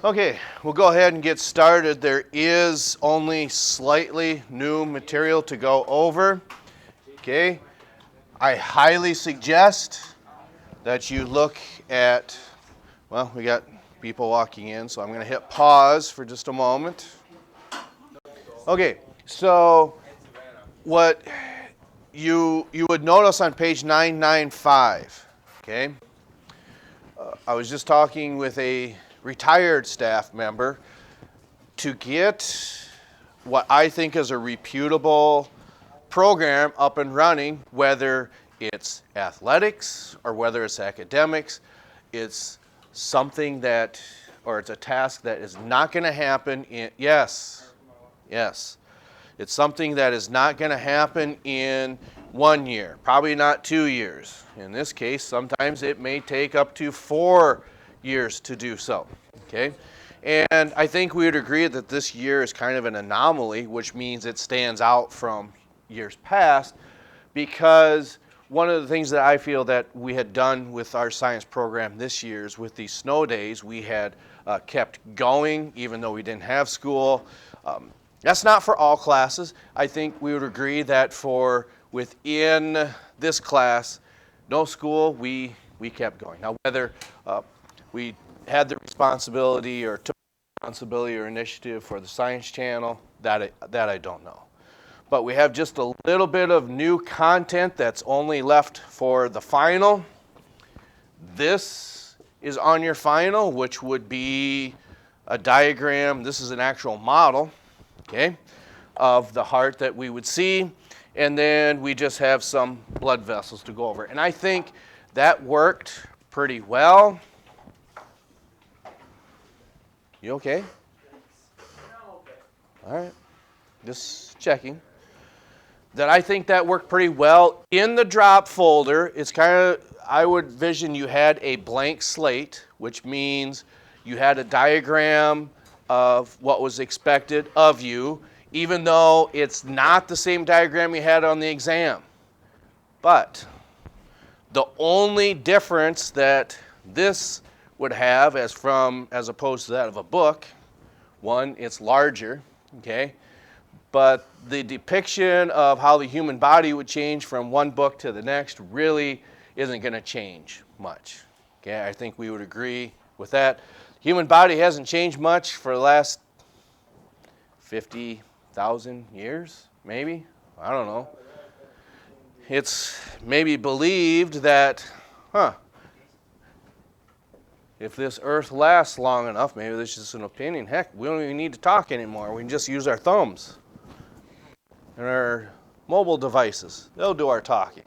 Okay, we'll go ahead and get started. There is only slightly new material to go over. Okay, I highly suggest that you look at, well, we got people walking in, so I'm going to hit pause for just a moment. Okay, so what you would notice on page 995, okay, I was just talking with a retired staff member to get what I think is a reputable program up and running, whether it's athletics or whether it's academics. It's something that, or it's a task that is not going to happen in, yes, it's something that is not going to happen in 1 year, probably not 2 years. In this case, sometimes it may take up to 4 years to do so, okay? And I think we would agree that this year is kind of an anomaly, which means it stands out from years past, because one of the things that I feel that we had done with our science program this year is with these snow days, we had kept going even though we didn't have school. That's not for all classes. I think we would agree that for within this class, no school, we kept going. Now, whether we had the responsibility or took responsibility or initiative for the Science Channel, that I don't know. But we have just a little bit of new content that's only left for the final. This is on your final, which would be a diagram. This is an actual model, okay, of the heart that we would see. And then we just have some blood vessels to go over. And I think that worked pretty well. You okay? All right, just checking. That I think that worked pretty well. In the drop folder, it's kind of, I would vision you had a blank slate, which means you had a diagram of what was expected of you, even though it's not the same diagram you had on the exam. But the only difference that this would have as opposed to that of a book, one, it's larger, okay? But the depiction of how the human body would change from one book to the next really isn't going to change much. Okay, I think we would agree with that. Human body hasn't changed much for the last 50,000 years, maybe. I don't know. It's maybe believed that, if this earth lasts long enough, maybe this is just an opinion. Heck, we don't even need to talk anymore. We can just use our thumbs and our mobile devices. They'll do our talking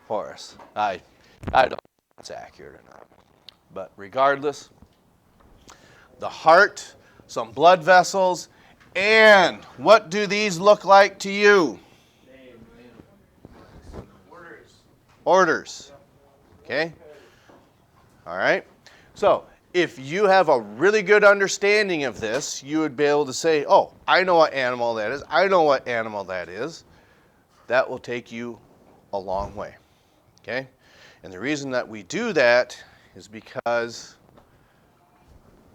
for us. I don't know if it's accurate or not. But regardless, the heart, some blood vessels, and what do these look like to you? Orders. Okay? All right? So, if you have a really good understanding of this, you would be able to say, oh, I know what animal that is. I know what animal that is. That will take you a long way, okay? And the reason that we do that is because,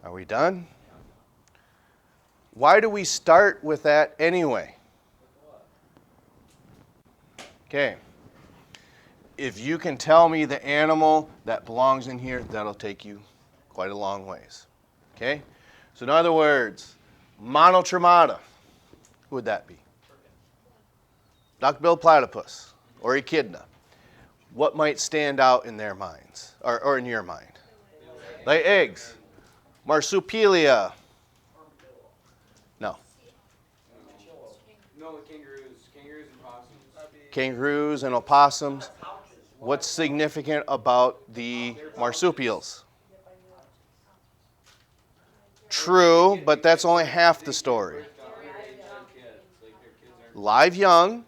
are we done? Why do we start with that anyway? Okay. If you can tell me the animal that belongs in here, that'll take you quite a long ways, okay? So in other words, monotremata, who would that be? Duck-billed platypus or echidna. What might stand out in their minds, or in your mind? Lay eggs. Marsupialia. No. No, the kangaroos and opossums. Kangaroos and opossums. What's significant about the marsupials? True, but that's only half the story. Live young,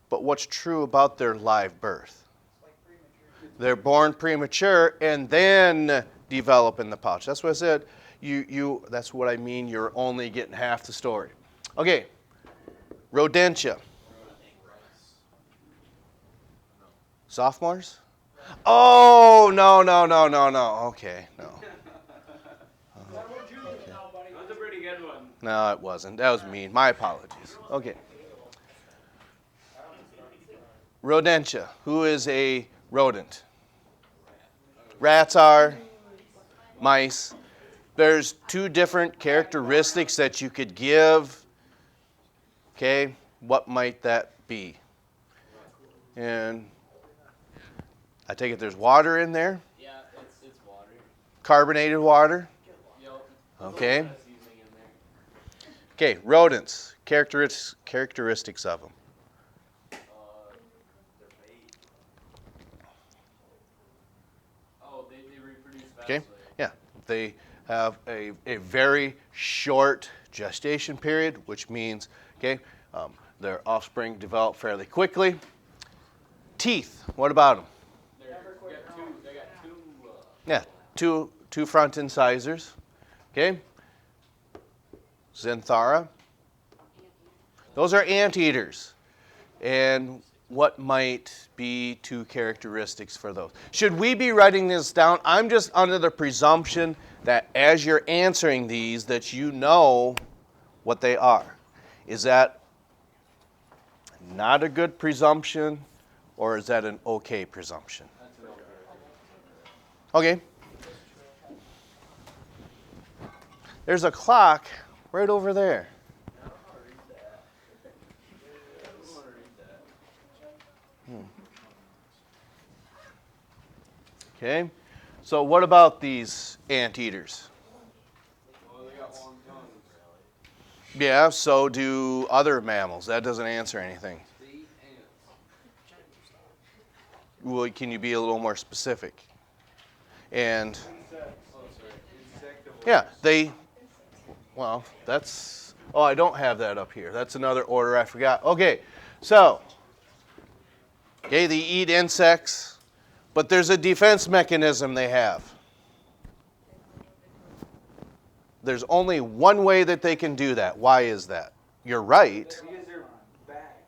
but what's true about their live birth? They're born premature and then develop in the pouch. That's what I said. That's what I mean. You're only getting half the story. Okay, rodentia. Sophomores? Oh, no. Okay, no. No, it wasn't. That was mean. My apologies. Okay. Rodentia. Who is a rodent? Rats are. Mice. There's two different characteristics that you could give. Okay. What might that be? And I take it there's water in there. Yeah, it's water. Carbonated water. Yep. Okay. Seasoning in there. Okay, rodents, characteristics of them. They're bait. Oh, they reproduce fast. Okay, yeah, they have a very short gestation period, which means, okay, their offspring develop fairly quickly. Teeth, what about them? They got two. Yeah, two front incisors. Okay. Xanthara. Those are anteaters. And what might be two characteristics for those? Should we be writing this down? I'm just under the presumption that as you're answering these, that you know what they are. Is that not a good presumption, or is that an okay presumption? Okay. There's a clock right over there. Okay. So what about these anteaters? Well, they got long tongues. Yeah, so do other mammals. That doesn't answer anything. They eat ants. Well, can you be a little more specific? And yeah, well, that's, oh, I don't have that up here. That's another order I forgot. Okay, so, okay, they eat insects, but there's a defense mechanism they have. There's only one way that they can do that. Why is that? You're right. Because their back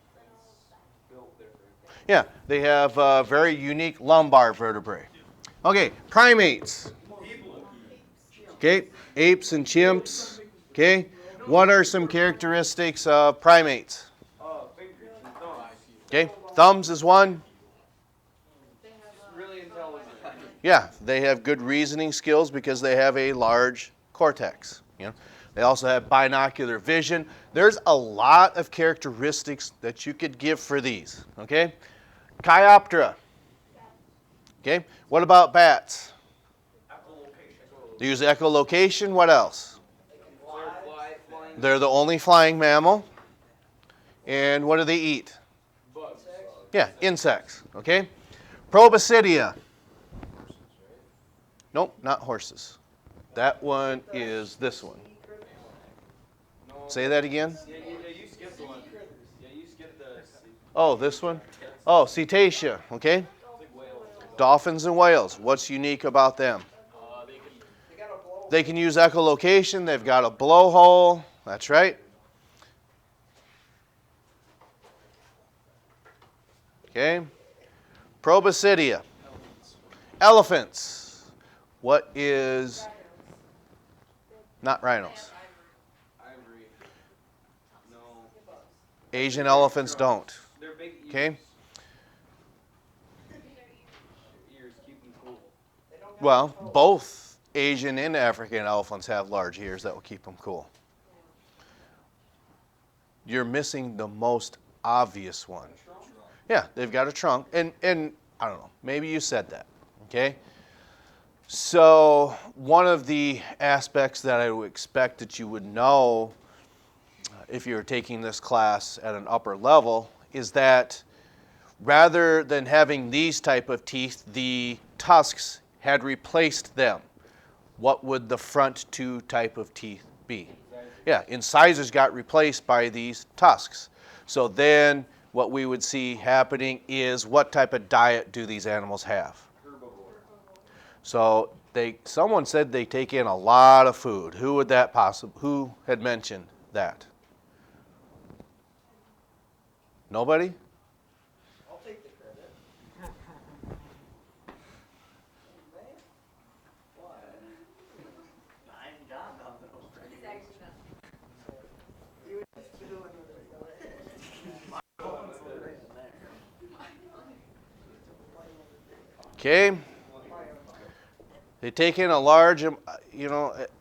is built different. Yeah, they have very unique lumbar vertebrae. Okay, primates. Okay, apes and chimps. Okay, what are some characteristics of primates? Fingers and thumbs. Okay, thumbs is one. Really intelligent. Yeah, they have good reasoning skills because they have a large cortex. You know, they also have binocular vision. There's a lot of characteristics that you could give for these. Okay, Chiroptera. Okay, what about bats? They use echolocation. What else? They're the only flying mammal. And what do they eat? Bugs. Yeah, insects. Okay, Proboscidea. Nope, not horses. That one is this one. Say that again. Yeah, you skipped one. Yeah, you skipped the. Oh, this one? Oh, cetacea. Okay. Dolphins and whales. What's unique about them? They can use echolocation. They've got a blowhole. That's right. Okay. Proboscidea. Elephants. What is... Not rhinos. Ivory. No. Asian elephants don't. They're big ears. Okay. Ears keep them cool. Well, both Asian and African elephants have large ears that will keep them cool. You're missing the most obvious one. Yeah, they've got a trunk. And I don't know, maybe you said that. Okay? So one of the aspects that I would expect that you would know if you were taking this class at an upper level is that rather than having these type of teeth, the tusks had replaced them. What would the front two type of teeth be? Yeah, incisors got replaced by these tusks. So then what we would see happening is what type of diet do these animals have? So someone said they take in a lot of food. Who would that who had mentioned that? Nobody? I'll take the credit. I ain't got none of those. Okay. They take in a large,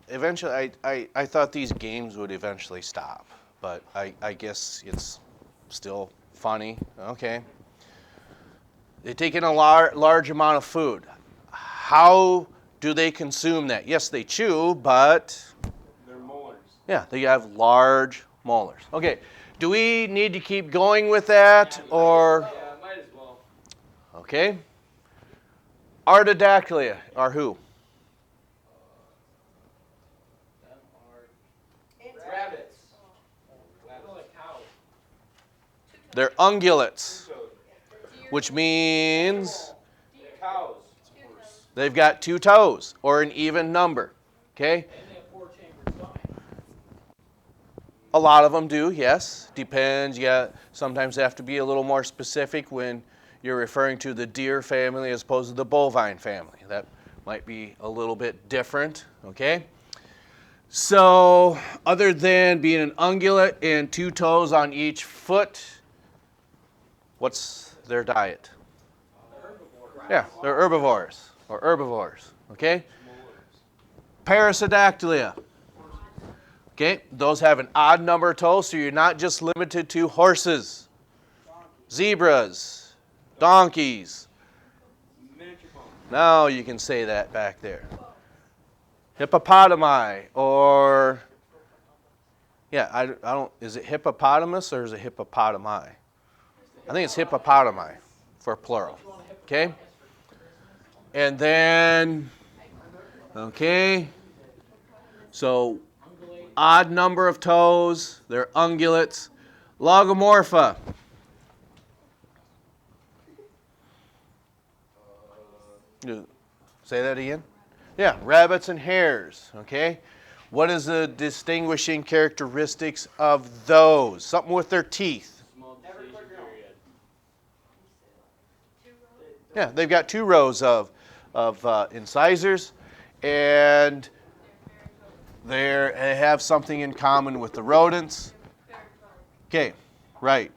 eventually I thought these games would eventually stop, but I guess it's still funny. Okay. They take in a large amount of food. How do they consume that? Yes, they chew, but They're molars. yeah, they have large molars. Okay. Do we need to keep going with that, or? Yeah, might as well. Okay. Artidactylia are who? Rabbits. Like cows. They're ungulates, which means Cows. they've got 2 toes, or an even number. Okay? A lot of them do, yes. Depends. Yeah, sometimes they have to be a little more specific when you're referring to the deer family as opposed to the bovine family. That might be a little bit different, okay? So, other than being an ungulate and 2 toes on each foot, what's their diet? Yeah, they're herbivores, or herbivores, okay? Parasidactylia. Okay, those have an odd number of toes, so you're not just limited to horses, zebras, donkeys. Now you can say that back there. Hippopotami, or, yeah, I don't, is it hippopotamus or is it hippopotami? I think it's hippopotami for plural, okay? And then, okay, so odd number of toes, they're ungulates. Logomorpha. Say that again? Yeah, rabbits and hares, okay? What is the distinguishing characteristics of those? Something with their teeth. Yeah, they've got 2 rows of incisors, and they have something in common with the rodents. Okay, right.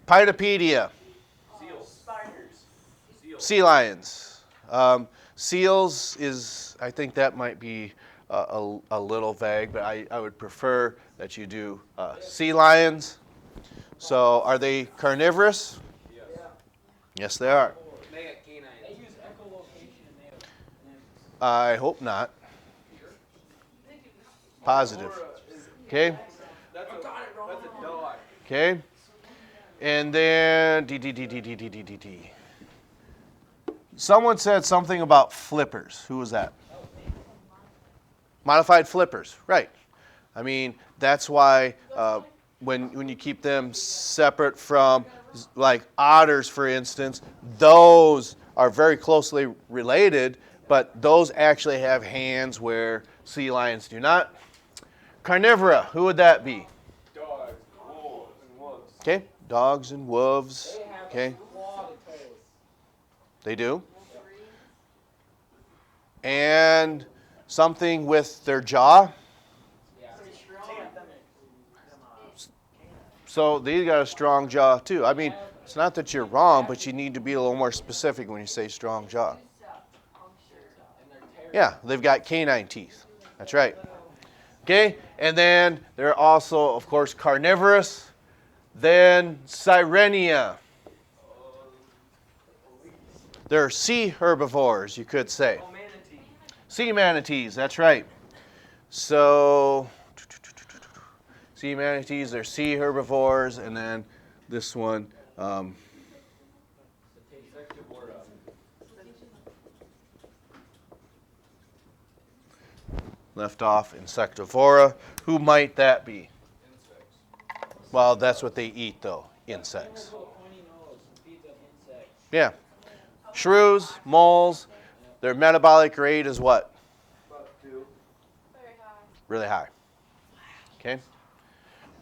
Pidopedia. Sea lions. Seals is, I think that might be a little vague, but I would prefer that you do sea lions. So are they carnivorous? Yes, they are. They got canines. They use echolocation. I hope not. Positive. Okay? That's a dog. Okay? And then someone said something about flippers. Who was that? Modified flippers, right. I mean, that's why when you keep them separate from, like otters, for instance, those are very closely related, but those actually have hands where sea lions do not. Carnivora, who would that be? Dogs, wolves, and wolves. Okay, dogs and wolves. Okay, they do. And something with their jaw. So they got a strong jaw too. I mean, it's not that you're wrong, but you need to be a little more specific when you say strong jaw. Yeah, they've got canine teeth. That's right. Okay, and then they're also, of course, carnivorous. Then Sirenia. They're sea herbivores, you could say. Sea manatees, that's right. So, sea manatees, they're sea herbivores, and then this one, left off, insectivora. Who might that be? Well, that's what they eat, though, insects. Yeah. Shrews, moles, their metabolic rate is what? Really high. Okay?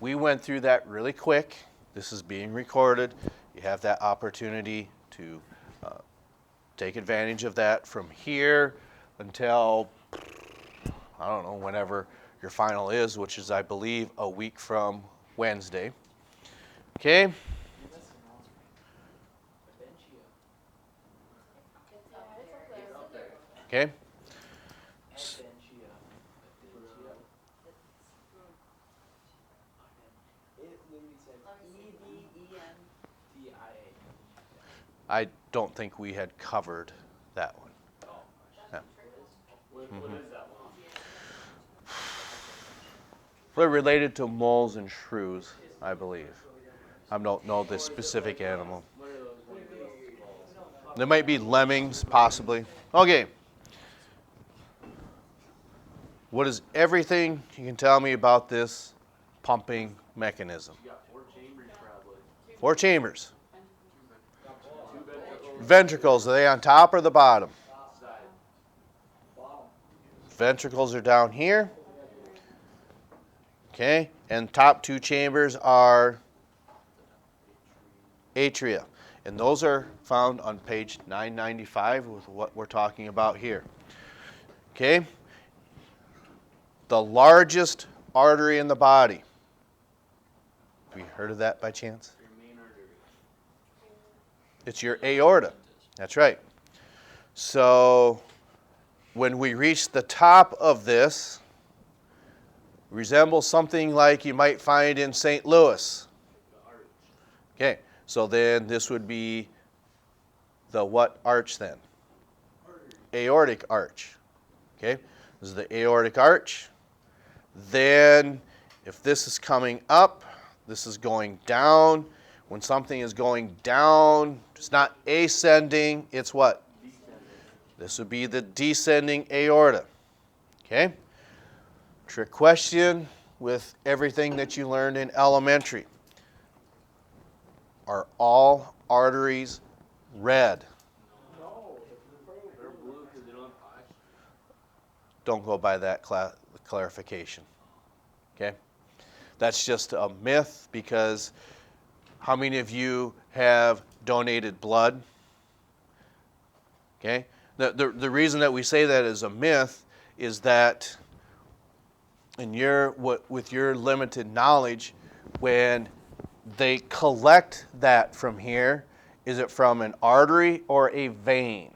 We went through that really quick. This is being recorded. You have that opportunity to take advantage of that from here until, I don't know, whenever your final is, which is, I believe, a week from Wednesday. Okay? Okay? It literally says EDENTIA. I don't think we had covered that one. Yeah. What is that one? They're related to moles and shrews, I believe. I don't know the specific animal. What are those ones? There might be lemmings, possibly. Okay. What is everything you can tell me about this pumping mechanism? You got 4 chambers probably. 4 chambers. 2 ventricles. Ventricles, are they on top or the bottom? Side. Ventricles are down here. Okay, and top 2 chambers are atria. And those are found on page 995 with what we're talking about here. Okay, the largest artery in the body. Have you heard of that by chance? Your main artery. It's your aorta. That's right. So when we reach the top of this, resembles something like you might find in St. Louis. Okay, so then this would be the what arch then? Aortic arch. Okay, this is the aortic arch. Then if this is coming up, this is going down. When something is going down, it's not ascending, it's what? Descending. This would be the descending aorta. Okay? Trick question with everything that you learned in elementary. Are all arteries red? No, they're blue because they don't have oxygen. Don't go by that clarification. Okay? That's just a myth because how many of you have donated blood? Okay? The reason that we say that is a myth is that with your limited knowledge, when they collect that from here, is it from an artery or a vein?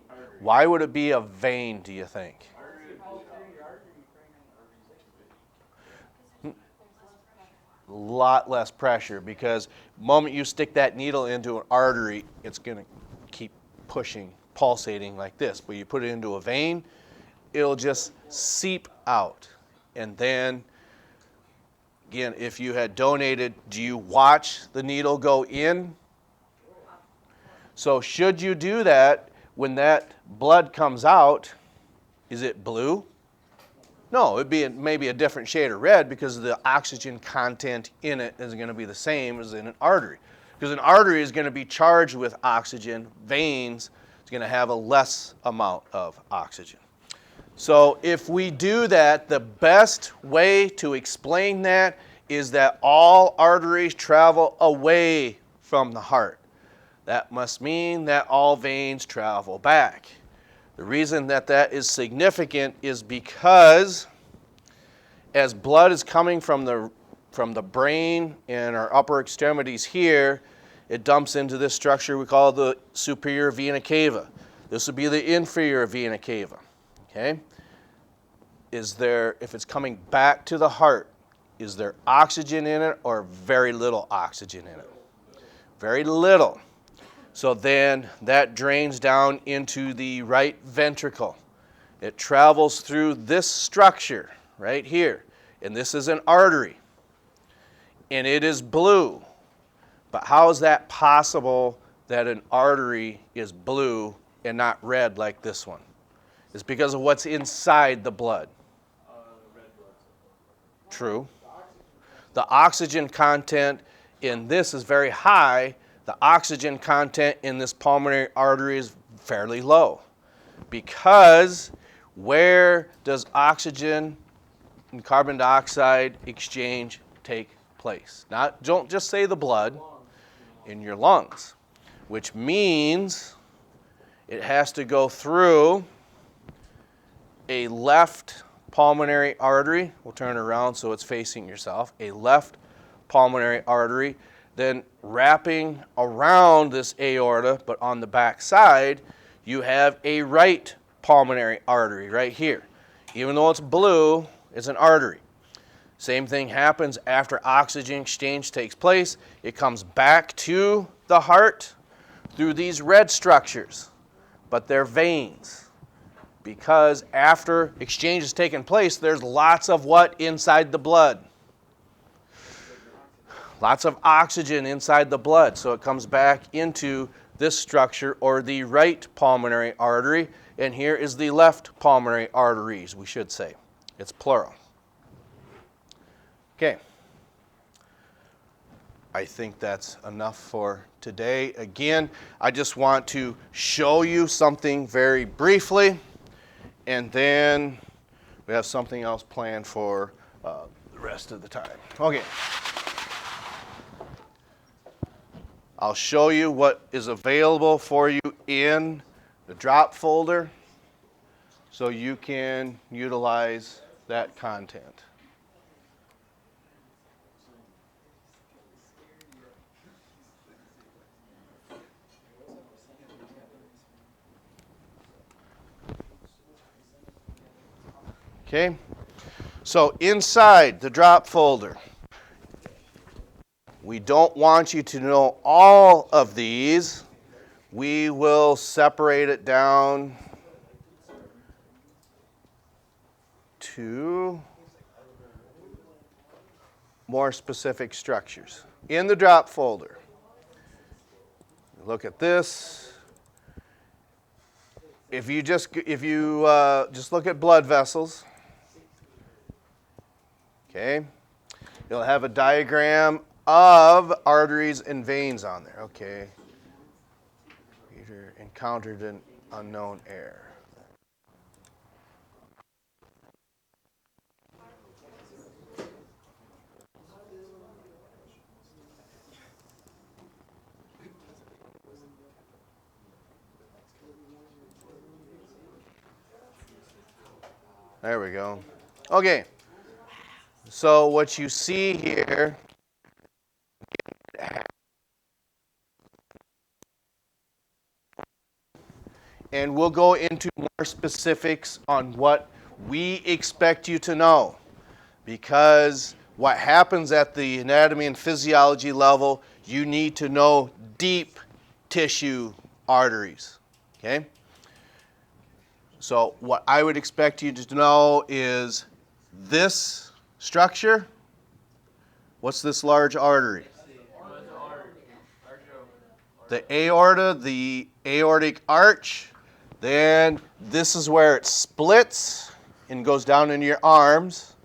Artery. Why would it be a vein, do you think? A lot less pressure because the moment you stick that needle into an artery, it's going to keep pushing, pulsating like this. But you put it into a vein, it'll just seep out. And then, again, if you had donated, do you watch the needle go in? So should you do that, when that blood comes out, is it blue? No, it'd be maybe a different shade of red because the oxygen content in it is going to be the same as in an artery. Because an artery is going to be charged with oxygen. Veins is going to have a less amount of oxygen. So if we do that, the best way to explain that is that all arteries travel away from the heart. That must mean that all veins travel back. The reason that that is significant is because as blood is coming from the brain and our upper extremities here, it dumps into this structure we call the superior vena cava. This would be the inferior vena cava. Okay? If it's coming back to the heart, is there oxygen in it or very little oxygen in it? Very little. So then that drains down into the right ventricle. It travels through this structure right here. And this is an artery. And it is blue. But how is that possible that an artery is blue and not red like this one? It's because of what's inside the blood. Red blood. True. The oxygen content in this is very high. The oxygen content in this pulmonary artery is fairly low. Because where does oxygen and carbon dioxide exchange take place? Don't just say the blood, in your lungs, which means it has to go through a left pulmonary artery. We'll turn it around so it's facing yourself. A left pulmonary artery, then wrapping around this aorta, but on the back side, you have a right pulmonary artery right here. Even though it's blue, it's an artery. Same thing happens after oxygen exchange takes place. It comes back to the heart through these red structures, but they're veins. Because after exchange has taken place, there's lots of what inside the blood? Lots of oxygen inside the blood, so it comes back into this structure, or the right pulmonary artery, and here is the left pulmonary arteries, we should say. It's plural. Okay. I think that's enough for today. Again, I just want to show you something very briefly, and then we have something else planned for the rest of the time. Okay. I'll show you what is available for you in the drop folder so you can utilize that content. Okay, so inside the drop folder, we don't want you to know all of these. We will separate it down to more specific structures. In the drop folder, look at this. If you just look at blood vessels, okay, you'll have a diagram of arteries and veins on there. Okay. Reader encountered an unknown error. There we go. Okay. So what you see here, and we'll go into more specifics on what we expect you to know, because what happens at the anatomy and physiology level, you need to know deep tissue arteries, okay? So what I would expect you to know is this structure. What's this large artery? The aorta, the aortic arch. Then this is where it splits and goes down into your arms.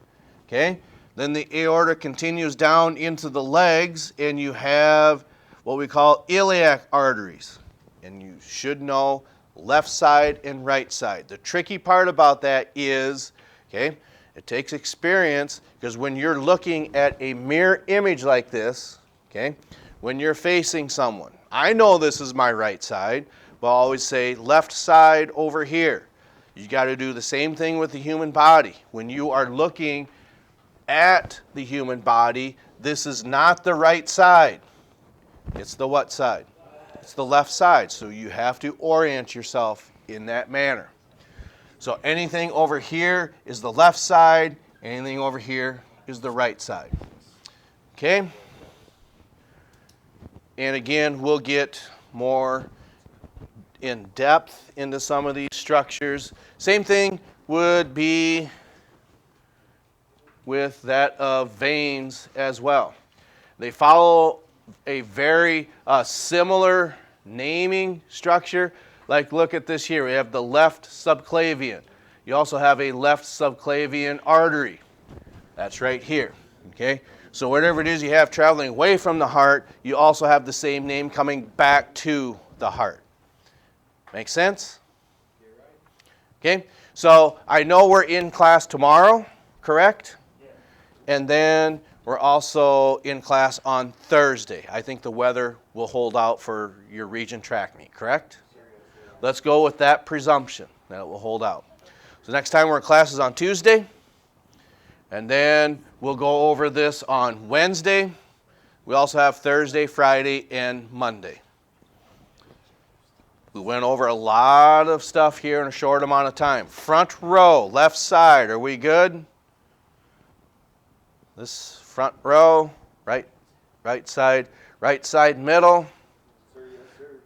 Okay? Then the aorta continues down into the legs, and you have what we call iliac arteries. And you should know left side and right side. The tricky part about that is, okay, it takes experience, because when you're looking at a mirror image like this, okay, when you're facing someone, I know this is my right side, but I always say left side over here. You got to do the same thing with the human body. When you are looking at the human body, this is not the right side. It's the what side? It's the left side. So you have to orient yourself in that manner. So anything over here is the left side, anything over here is the right side. Okay? And again, we'll get more in depth into some of these structures. Same thing would be with that of veins as well. They follow a very similar naming structure. Like, look at this here. We have the left subclavian. You also have a left subclavian artery. That's right here. Okay? So whatever it is you have traveling away from the heart, you also have the same name coming back to the heart. Make sense? Okay? So I know we're in class tomorrow, correct? And then we're also in class on Thursday. I think the weather will hold out for your region track meet, correct? Let's go with that presumption that it will hold out. So next time we're in class is on Tuesday. And then we'll go over this on Wednesday. We also have Thursday, Friday, and Monday. We went over a lot of stuff here in a short amount of time. Front row, left side, are we good? This front row, right side, middle,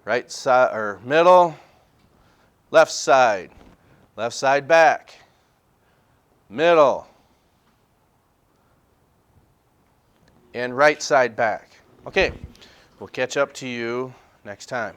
right side or middle, left side back, middle, and right side back. Okay, we'll catch up to you next time.